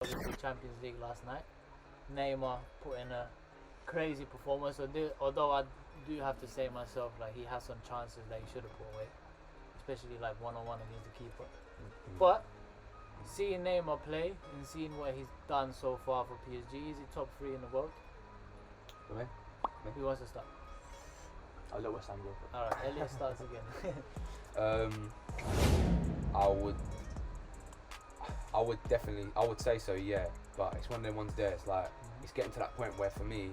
obviously Champions League last night. Neymar put in a crazy performance. Although I do have to say myself, like he has some chances that he should have put away, especially like one-on-one against the keeper. But seeing Neymar play and seeing what he's done so far for PSG, is he top 3 in the world? Me? Who wants to start? I'll let West Ham go. Alright, Elliot starts again. I would say so, yeah. But it's one of them ones there. It's like it's getting to that point where for me,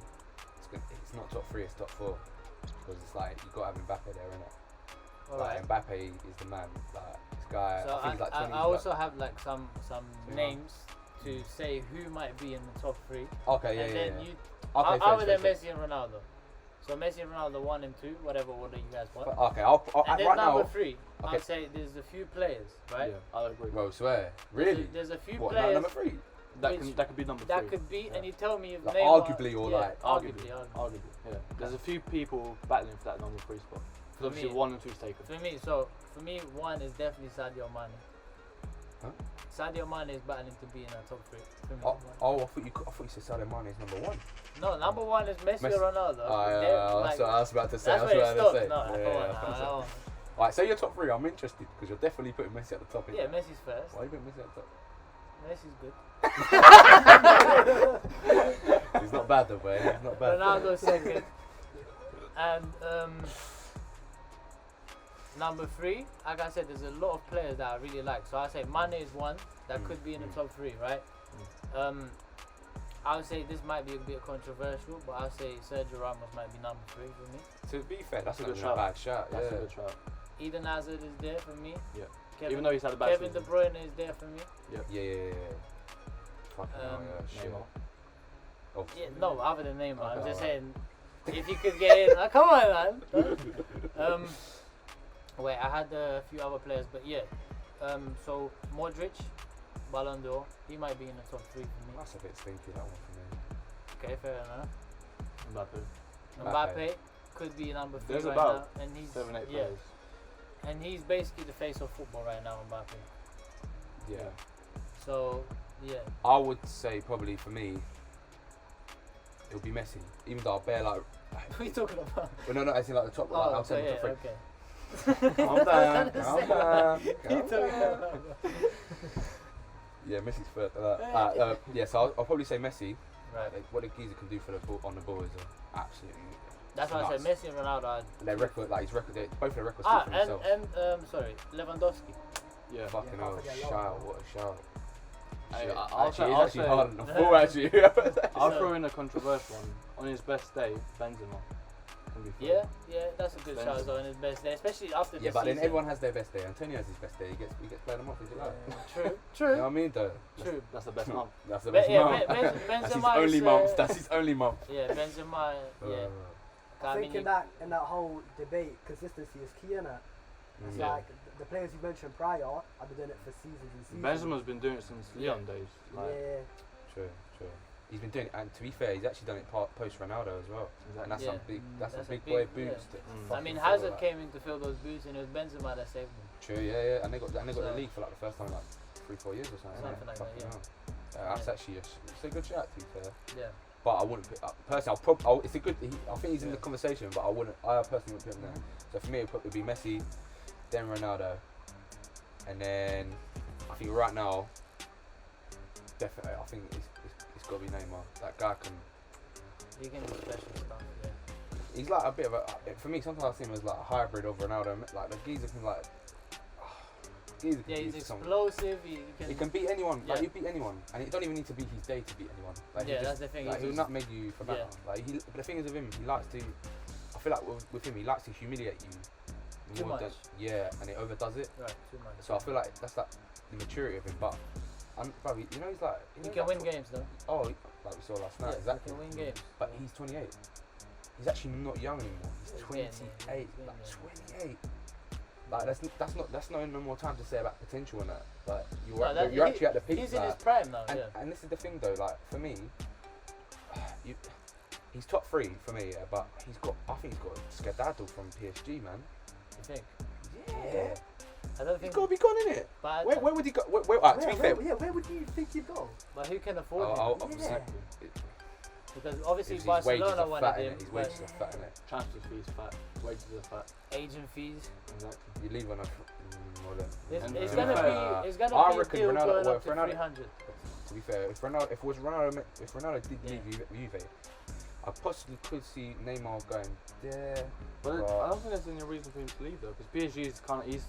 it's not top 3, it's top 4, because it's like you got to have Mbappe there, innit? Alright. Like Mbappe is the man. Like this guy. So I think he's like 20. I also have like some names to say who might be in the top 3. Okay, and then you. Okay, I would have Messi and Ronaldo. So Messi and Ronaldo 1 and 2, whatever order you guys want. Okay, and then right number now. 3, I'll say there's a few players, right? Yeah, I agree. Bro, swear. Really? There's a few What, players. number 3? That could be number 3. That could be, and you tell me if Like Neymar, arguably or yeah, like arguably. Yeah. There's a few people battling for that number 3 spot. Because obviously 1 and 2 is taken. For me, 1 is definitely Sadio Mane. Huh? Sadio Mane is battling to be in our top 3. For me, I thought you said Sadio Mane is number 1. No, number 1 is Messi or Ronaldo. That's what I was about to say. That's where it stopped. No, come on. Alright, say your top 3. I'm interested because you're definitely putting Messi at the top. Yeah, Messi's first. Why are you putting Messi at the top? Messi's good. He's not bad though, boy. He's not bad. Ronaldo's second. And number 3, like I said, there's a lot of players that I really like. So I say Mane is 1 that could be in the top 3, right? I would say this might be a bit controversial, but I'll say Sergio Ramos might be number 3 for me. To be fair, that's not a good a shout. bad shot. That's Yeah. a good shout. Eden Hazard is there for me. Yeah. Kevin, Even though he's had a bad Kevin De season. Bruyne is there for me. Yeah. Fucking hell, yeah. Shit. Neymar. Oh. Yeah, no, other than Neymar. Okay, I'm just alright. saying, if you could get in, come on, man. Wait, I had a few other players, but yeah. So Modric, Ballon d'Or, he might be in the top 3 for me. That's a bit stinky, that one for me. Okay, fair enough. Mbappe. Mbappe could be number 3 There's right about now, and he's 7-8 yeah, players. and he's basically the face of football right now, Mbappe. Yeah. So yeah, I would say probably for me, it would be Messi. Even though I bear like. what are you talking about? Well, no, as in like the top. Like, I'll say yeah, top 3. okay. Calm down. Yeah, Messi's first. Yeah, so I'll probably say Messi. Right. Like, what the geezer can do for the ball, on the ball is absolutely. That's why I said nuts. Messi and Ronaldo. Their record, like his record, both their records speak for themselves. Sorry, Lewandowski. Yeah. Fucking hell, forget shout! What a shout! I'll Actually, say- he's actually harder than I thought. Actually, I'll throw in a controversial one. On his best day, Benzema can be fair. Yeah, that's a good shout as well on his best day, especially after yeah, the but season. then everyone has their best day. Antonio has his best day. He gets played him off. Is it like? True. You know what I mean, though? True. That's the best month. That's the But best yeah, month. That's his Benzema only is, month. That's his only month. Yeah, Benzema. Yeah. I think in that whole debate, consistency is key, innit? It's Yeah. like the players you mentioned prior have been doing it for seasons and seasons. Benzema's been doing it since Leon days. Like, Yeah. True. He's been doing it, and to be fair, he's actually done it post Ronaldo as well. And that's Yeah. some big, that's a That's big a boy big- boost. yeah. Mm. I Fucking mean, feel Hazard like- came in to fill those boots, and it was Benzema that saved them. True, yeah, and they got the So- league for like the first time in like 3-4 years or something. Something like that, Fucking yeah. hell. That's actually it's a good shout, to be fair. Yeah. But I wouldn't put personally. It's a good. I think he's in the conversation, but I personally wouldn't put him there. So for me, it would be Messi, then Ronaldo, and then I think right now, definitely, I think it's got to be Neymar. That guy can. He can do special stuff. Yeah. He's like a bit of a. For me, sometimes I see him as like a hybrid of Ronaldo. Like the geezer can like. Geezer can Yeah, he's do something. explosive. He can beat anyone. Like Yeah. you beat anyone, and it don't even need to be his day to beat anyone. Like Yeah, he that's just, the thing. like, he's he'll nutmeg you for matter. Yeah. Like but the thing is with him, he likes to. I feel like with him, he likes to humiliate you. Too more much. Yeah, and it overdoes it. Right, too much. So I feel like that's like the maturity of him. But bro, you know he's like. He can win games though. Oh, like we saw last night. Yeah, Exactly. he can win games. But he's 28. He's actually not young anymore. He's He's 28. getting there. Like 28. Like that's not no more time to say about potential in that. Like you're actually at the peak. He's in like, his prime now. and, Yeah. and this is the thing though. Like for me, he's top 3 for me. Yeah, but I think he's got skedaddle from PSG, man. You think? Yeah. I don't He's think. got to be gone, innit? But Where would he go? To be fair, Where would you think he'd go? but who can afford him? obviously, Yeah. Because obviously his wages Barcelona are wanted fat, him. innit? His but wages are fat, innit? Transfer fees fat, wages are fat. agent fees. Exactly. You leave on a. It's, And it's to gonna be be. It's gonna I be reckon a deal Ronaldo- going well, up to Ronaldo- 300. To be fair, if Ronaldo did Yeah. leave Juve, I possibly could see Neymar going there. But Right. I don't think there's any reason for him to leave though, because PSG is kind of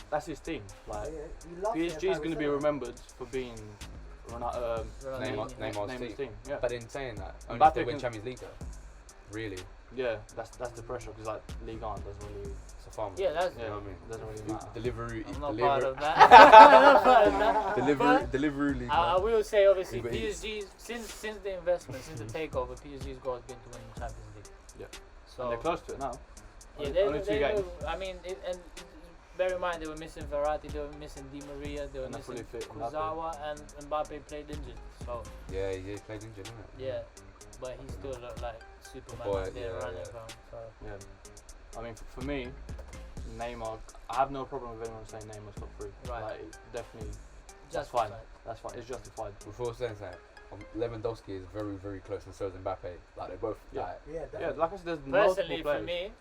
that's his team. Like He loves it PSG is at going to be Barcelona. remembered for being Ronaldinho. Neymar's Neymar's team. team. Yeah, But in saying that, only Mbappe if they win can- Champions League though. Really, yeah, that's the pressure because like Ligue 1 doesn't really, it's a farm. Yeah, that's. You know what I mean? doesn't really matter. Delivery, I'm not deliver, part of that. I'm not part of that. But Delivery League. I will say obviously Uber Eats. PSG since the investment, since the takeover, PSG's goal has been to win the Champions League. Yeah. So And they're close to it now. yeah, Only two games. I mean, and bear in mind they were missing Verratti, they were missing Di Maria, they were And they're fully missing fit, Mbappe. Kurzawa, and Mbappe played injured. So Yeah, he played injured, didn't it? yeah, but he still looked like Superman Boy, out there yeah, running yeah. from. So Yeah. I mean, for me, Neymar, I have no problem with anyone saying Neymar's top 3. Right. Like, definitely, that's fine. That's fine. It's justified. Before saying that, Lewandowski is very, very close, and so is Mbappe. Like they're both. Yeah. Like, Yeah, Yeah, definitely. like I said, there's Personally, multiple for players. me,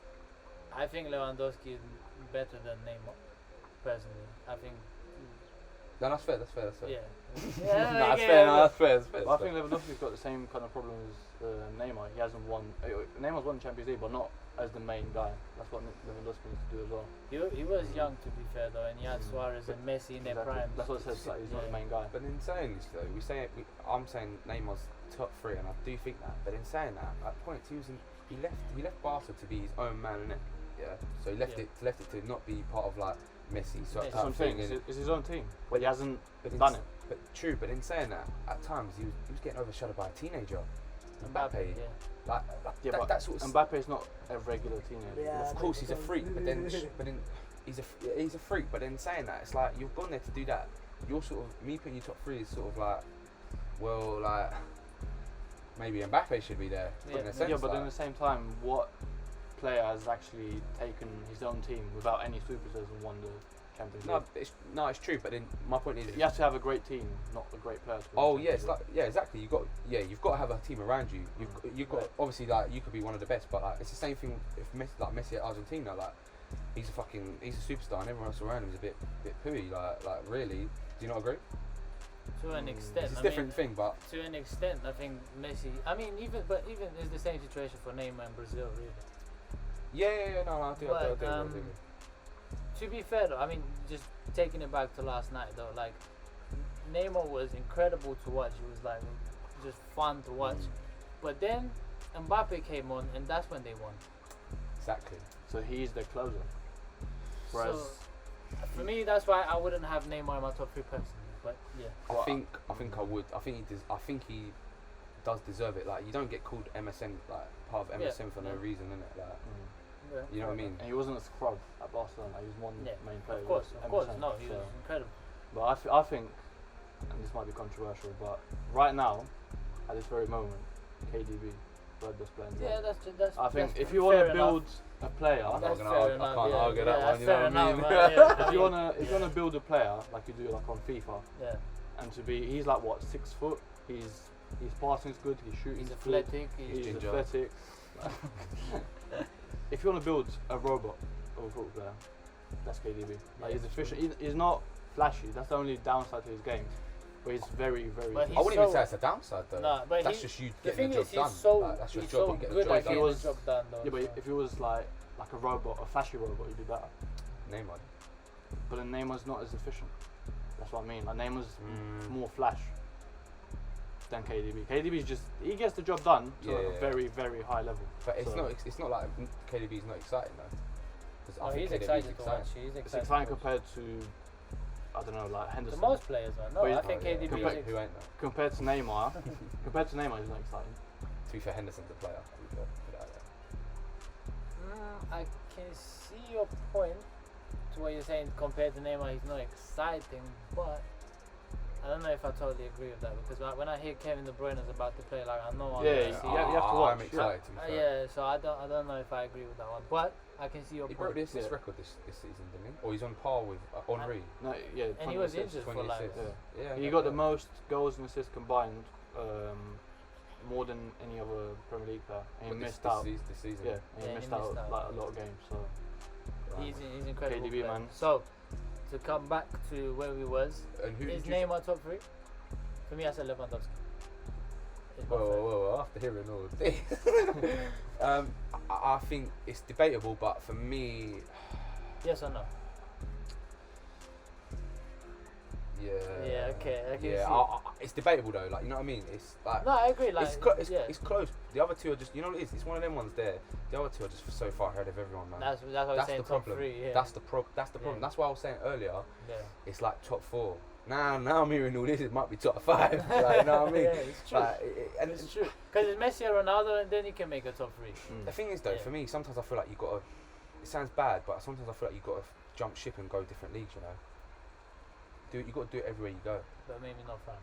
I think Lewandowski is better than Neymar. Personally, I think. no, that's fair. That's fair. That's fair. Yeah. No, yeah, that's okay, fair. but- No, that's fair. That's fair. But I think Lewandowski's got the same kind of problem as Neymar. He hasn't won. Neymar's won the Champions League, but not as the main guy. That's what Lewandowski needs to do as well. He was young to be fair though, and he had Suarez and Messi in their Exactly. prime. That's what I said. Like, he's not the Yeah. main guy. But in saying this though, I'm saying Neymar's top 3, and I do think that. But in saying that, at points he left Barca to be his own man, innit? Yeah. So he left Yeah. it to not be part of like Messi. So Messi. That's what I'm saying. It's his own team, but he hasn't but in done it. But true. But in saying that, at times he was getting overshadowed by a teenager. Mbappe. Yeah. Like Yeah, that, but that's what's. Mbappe's not a regular teenager. Yeah. Of course, he's a freak, but then he's a freak. But then saying that, it's like you've gone there to do that. You're sort of me putting you top 3 is sort of like, well, like maybe Mbappe should be there. Yeah. In a sense, Yeah, but like, at the same time, what player has actually taken his own team without any superstars and won the Champions League? it's true. But then my point is, You have to have a great team, not a great player. to win oh the yeah, it's Champions like exactly. You've got to have a team around you. You've got obviously like you could be one of the best, but like it's the same thing if Messi at Argentina, like he's a superstar and everyone else around him is a bit pooey. Like really, do you not agree? To an extent. It's a I different mean, thing, but to an extent, I think Messi. I mean, even it's the same situation for Neymar in Brazil, really. yeah, no, I do. But, to be fair though, I mean, just taking it back to last night though, like Neymar was incredible to watch. It was like just fun to watch. But then Mbappe came on, and that's when they won. Exactly. League. So he's the closer. Whereas So for me, that's why I wouldn't have Neymar in my top 3 personally. But yeah, I think I would. I think he does deserve it. Like you don't get called MSN, like part of Yeah, MSN for no yeah. reason, innit? Like yeah. you know what I mean? and he wasn't a scrub at Barcelona. He was one Yeah, main player. Of course, no, he so. was incredible. But I think, and this might be controversial, but right now, at this very moment, KDB, Red Bull playing. Yeah, that's. I think that's if you want fair to enough. build a player, I'm not That's gonna fair argue, I enough, can't yeah. argue that Yeah, one. You that's know fair what I mean? enough, yeah, if you wanna build a player like you do like on FIFA, Yeah, and to be, he's like what 6 foot. His passing's good. His shooting's he's good. athletic. He's Ginger. athletic. If you want to build a robot of a football player, that's KDB. Like he's efficient. He's not flashy. That's the only downside to his game. But he's very, very. But I wouldn't even so- say it's a downside though. Nah, but That's he- just you The getting thing the job is, he's done. so Like, that's your he's job. so You get the good job at done. getting the was- job done though. Yeah, but so. if he was like a robot, a flashy robot, he'd be better. Neymar. But then Neymar's not as efficient. That's what I mean. Like Neymar's Mm. more flash than KDB. KDB's just he gets the job done to like Yeah. a very, very high level. But it's So- not. It's not like KDB's not exciting though. 'Cause No, I think he's KDB's excited to watch. He's It's excited. exciting to watch. compared to I don't know, like To Henderson. most players, man. No, But I he's- think Oh, yeah. KDB Compared- is. Who ain't though? Compared to Neymar, he's not exciting. To be fair, Henderson's a player. To be fair, put it out there. I can see your point to what you're saying. Compared to Neymar, he's not exciting, but I don't know if I totally agree with that because like, when I hear Kevin De Bruyne is about to play, like I know I'm Yeah, gonna you see. have to watch. I'm excited. to be fair. Yeah, so I don't know if I agree with that one, but I can see your He point. broke this Yeah. record this season, didn't he? Or he's on par with Henri. No, yeah. And he was 26. injured for 26. like. Yeah. He got the most goals and assists combined, more than any other Premier League player, and he missed out. This season. Yeah, and he missed out like a lot of games. So He's incredible. KDB, player. man. So to come back to where we was, And who is did you? Neymar top 3? For me, I said Lewandowski. It's my Whoa! After hearing all of this, I think it's debatable, but for me, favorite. Yes or no? yeah. Yeah, okay, I can Yeah, see. it's debatable though. Like, you know what I mean? It's like. No, I agree. Like, It's close. The other two are just, you know what it is? It's one of them ones there. The other two are just so far ahead of everyone, man. That's what I'm saying. the Top problem. 3. Yeah. That's the problem. Yeah. That's why I was saying earlier. Yeah. It's like top 4. Now I'm hearing all this. It might be top 5. Like, you know what I mean? Yeah, it's true. Like, and It's true. Because it's Messi or Ronaldo, and then you can make a top 3. Mm. the thing is, though, Yeah. for me, sometimes I feel like you got to. It sounds bad, but sometimes I feel like you got to jump ship and go different leagues. You know. You got to do it everywhere you go. But maybe not France.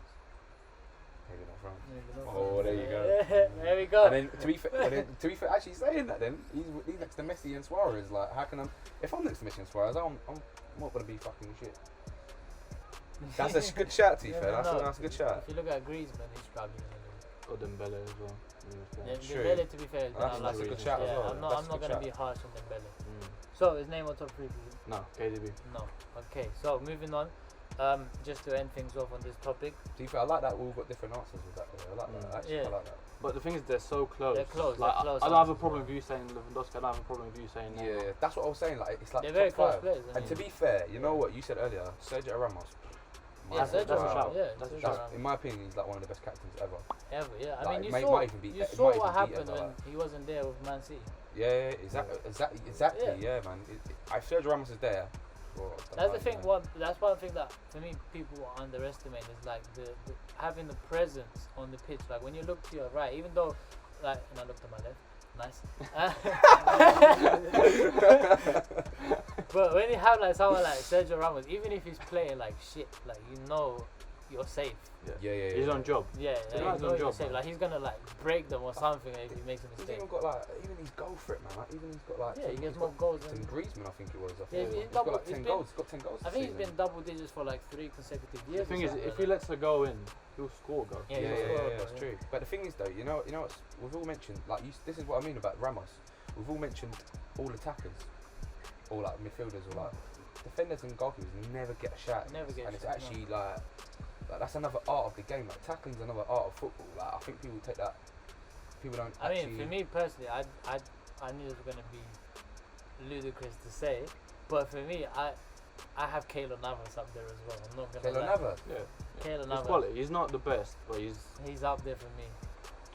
Maybe not France. Maybe not Oh, France. there you go. There we go. And then to be fair, actually saying that, then he's next to Messi and Suarez. Like, how can I? If I'm next to Messi and Suarez, I'm not gonna be fucking shit. That's a good shout, to be Yeah, fair. but That's a good shout. If you look at Griezmann, he's probably going to lose. Or Dembele as well. Yeah, True. Dembele, to be fair, is That's gonna a good lose. shout as Yeah, well. I'm That's a not good going to be shout. harsh on Dembele. Mm. So, is Neymar top 3 for you? No, KDB. No. Okay, so moving on. Just to end things off on this topic. To be fair, I like that we all got different answers with that. Though. I like that. Actually, Yeah. I like that. But the thing is, they're so close. They're close, Like, they're close I don't have a answers, problem yeah. with you saying Lewandowski. I don't have a problem with you saying Yeah, Neymar. that's what I was saying. Like, it's like They're top very close 5. players. And to be fair, you know what you said earlier, Sergio Ramos. yeah, That's a Sergio shout. Ramos, yeah, That's a Sergio shout. Ramos. In my opinion, he's like one of the best captains ever. Ever, yeah. I Like, mean, you might saw, even be- you it saw might what even beat happened when Eto'o. he wasn't there with Man City. Yeah, exactly. Yeah, man. If Sergio Ramos is there, well, That's the thing. That's one thing that for me people underestimate is like the having the presence on the pitch. Like when you look to your right, even though, like, and I look to my left. Nice. But when you have like someone like Sergio Ramos, even if he's playing like shit, like you know you're safe. Yeah. He's on job. Yeah, Yeah, like, he's you on know you're job, safe. man. Like he's gonna like break them or something if he makes a He's mistake. even got like, even he's goal for it, man. Like, even he's got like. Yeah, he he's gets got more goals than than. Griezmann, I think it was. I Yeah, think. he's He's got double- like he's 10 been- goals. He's got 10 goals. I think he's this been double digits for like 3 consecutive The years. thing or is, something if like he that. lets a goal in, he'll score a goal. Yeah, Yeah, he'll yeah, score a goal, that's yeah. true. But the thing is, though, you know what? We've all mentioned, like, this is what I mean about Ramos. We've all mentioned all attackers, or like midfielders, or like defenders and goalkeepers never get a shot. Never get a and it's shot, actually like that's another art of the game. Like tackling's another art of football. Like I think people take that. People don't. I actually, mean, for me personally, I knew it was gonna be ludicrous to say, but for me, I have Keylor Navas up there as well. I'm not gonna. Keylor lie. Navas. Yeah. Keylor He's Navas. quality. He's not the best, but he's He's up there for me.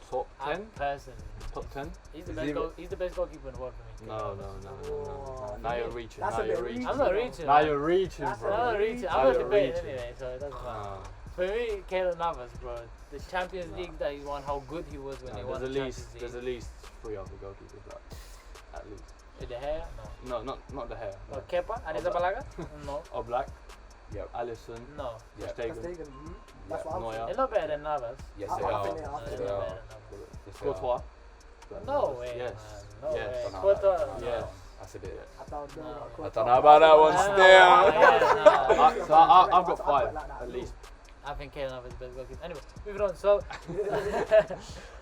top 10. Personally. Top 10. He's the Is best. he- He's the best goalkeeper in the world for me. No. Whoa. Now you're reaching. That's Now a you're bit reaching. reaching. I'm not reaching. Now you're reaching, That's I'm bro. not reaching. Now I'm not you're debating reaching. anyway, so it doesn't matter. Ah. For me, Keylor Navas, bro. The Champions No. League that he won, how good he was when he No, won the there's Champions at League. least 3 other goalkeepers, like, at least. With the hair? No. No, not the hair. Or No. Kepa? Arrizabalaga? No. Or Black, Yep. Alisson, No. Yeah. Stegen. That's what I'm Neuer. saying. They're not better than Navas. Yes, I they think are. they are. No, Yes, they're they not are. better than Navas. Yes, they are. Courtois. No way, Yes. man. No Yes. way. Don't know Courtois. about that. Yes. That's a bit. I don't know. No. about I Courtois. don't know about that one No, still. yeah, So I've got I've got 5, it like that. at least. I think Keylor Navas is the best goalkeeper. Anyway, moving on. So,